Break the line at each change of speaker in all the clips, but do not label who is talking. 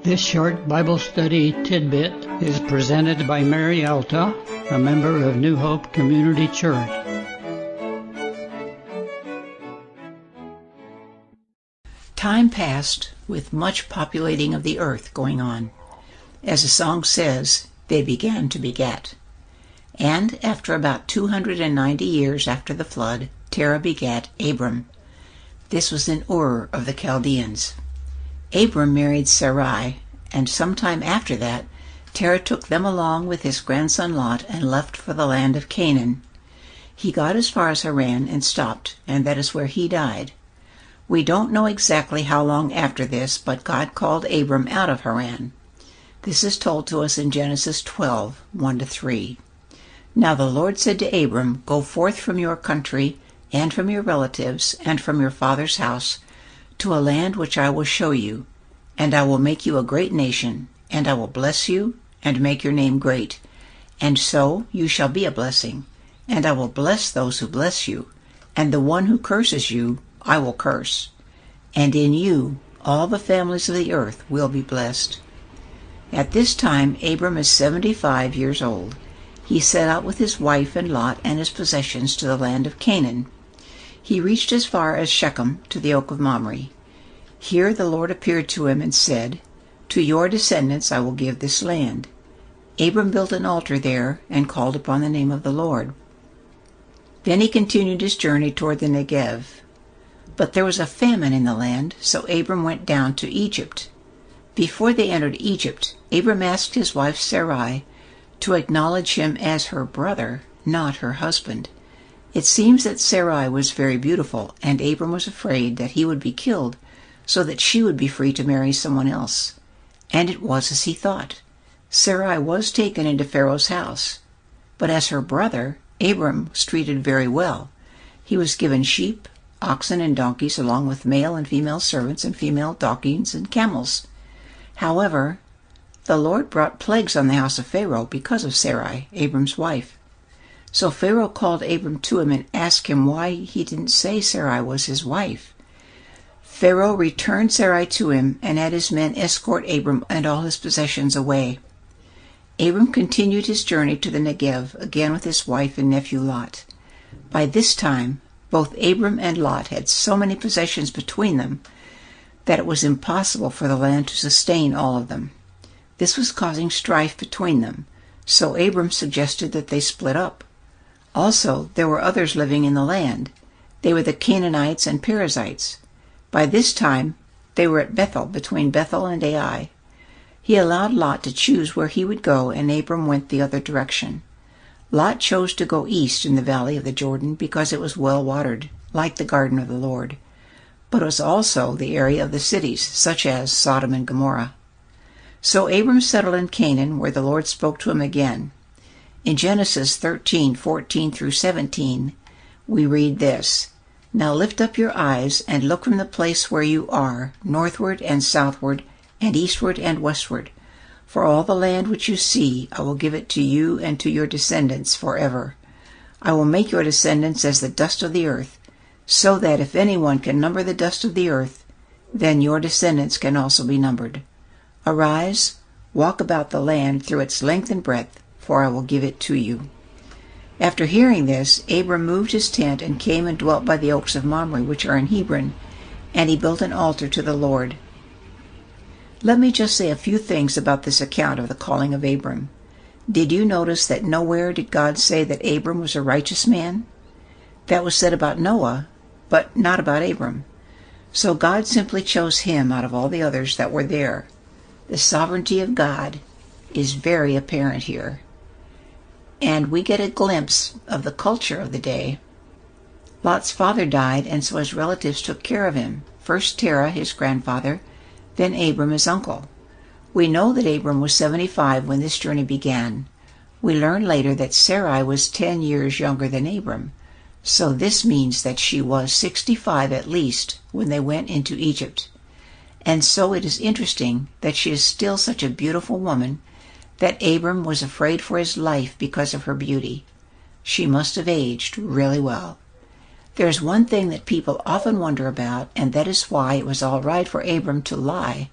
This short Bible study tidbit is presented by Mary Alta, a member of New Hope Community Church.
Time passed with much populating of the earth going on. As the song says, they began to beget. And after about 290 years after the flood, Terah begat Abram. This was in Ur of the Chaldeans. Abram married Sarai, and sometime after that, Terah took them along with his grandson Lot and left for the land of Canaan. He got as far as Haran and stopped, and that is where he died. We don't know exactly how long after this, but God called Abram out of Haran. This is told to us in Genesis 12, 1-3. Now the Lord said to Abram, "Go forth from your country, and from your relatives, and from your father's house, to a land which I will show you, and I will make you a great nation, and I will bless you, and make your name great, and so you shall be a blessing, and I will bless those who bless you, and the one who curses you I will curse, and in you all the families of the earth will be blessed." At this time Abram is 75 years old. He set out with his wife and Lot and his possessions to the land of Canaan. He reached as far as Shechem to the oak of Mamre. Here the Lord appeared to him and said, "To your descendants I will give this land." Abram built an altar there and called upon the name of the Lord. Then he continued his journey toward the Negev. But there was a famine in the land, so Abram went down to Egypt. Before they entered Egypt, Abram asked his wife Sarai to acknowledge him as her brother, not her husband. It seems that Sarai was very beautiful, and Abram was afraid that he would be killed, so that she would be free to marry someone else. And it was as he thought. Sarai was taken into Pharaoh's house, but as her brother, Abram was treated very well. He was given sheep, oxen, and donkeys, along with male and female servants and female donkeys and camels. However, the Lord brought plagues on the house of Pharaoh because of Sarai, Abram's wife. So Pharaoh called Abram to him and asked him why he didn't say Sarai was his wife. Pharaoh returned Sarai to him and had his men escort Abram and all his possessions away. Abram continued his journey to the Negev, again with his wife and nephew Lot. By this time, both Abram and Lot had so many possessions between them that it was impossible for the land to sustain all of them. This was causing strife between them, so Abram suggested that they split up. Also, there were others living in the land. They were the Canaanites and Perizzites. By this time, they were at Bethel, between Bethel and Ai. He allowed Lot to choose where he would go, and Abram went the other direction. Lot chose to go east in the valley of the Jordan because it was well watered, like the garden of the Lord. But it was also the area of the cities, such as Sodom and Gomorrah. So Abram settled in Canaan, where the Lord spoke to him again. In Genesis 13:14-17, we read this, "Now lift up your eyes and look from the place where you are, northward and southward, and eastward and westward. For all the land which you see, I will give it to you and to your descendants forever. I will make your descendants as the dust of the earth, so that if anyone can number the dust of the earth, then your descendants can also be numbered. Arise, walk about the land through its length and breadth, for I will give it to you." After hearing this, Abram moved his tent and came and dwelt by the oaks of Mamre, which are in Hebron, and he built an altar to the Lord. Let me just say a few things about this account of the calling of Abram. Did you notice that nowhere did God say that Abram was a righteous man? That was said about Noah, but not about Abram. So God simply chose him out of all the others that were there. The sovereignty of God is very apparent here. And we get a glimpse of the culture of the day. Lot's father died, and so his relatives took care of him. First Terah, his grandfather, then Abram, his uncle. We know that Abram was 75 when this journey began. We learn later that Sarai was 10 years younger than Abram, so this means that she was 65 at least when they went into Egypt. And so it is interesting that she is still such a beautiful woman that Abram was afraid for his life because of her beauty. She must have aged really well. There's one thing that people often wonder about, and that is why it was all right for Abram to lie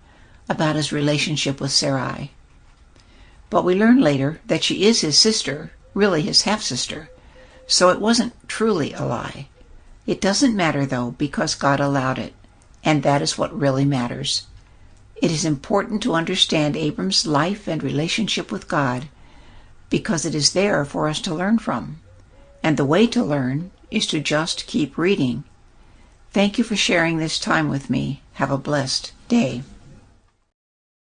about his relationship with Sarai. But we learn later that she is his sister, really his half-sister, so it wasn't truly a lie. It doesn't matter, though, because God allowed it, and that is what really matters. It is important to understand Abram's life and relationship with God because it is there for us to learn from. And the way to learn is to just keep reading. Thank you for sharing this time with me. Have a blessed day.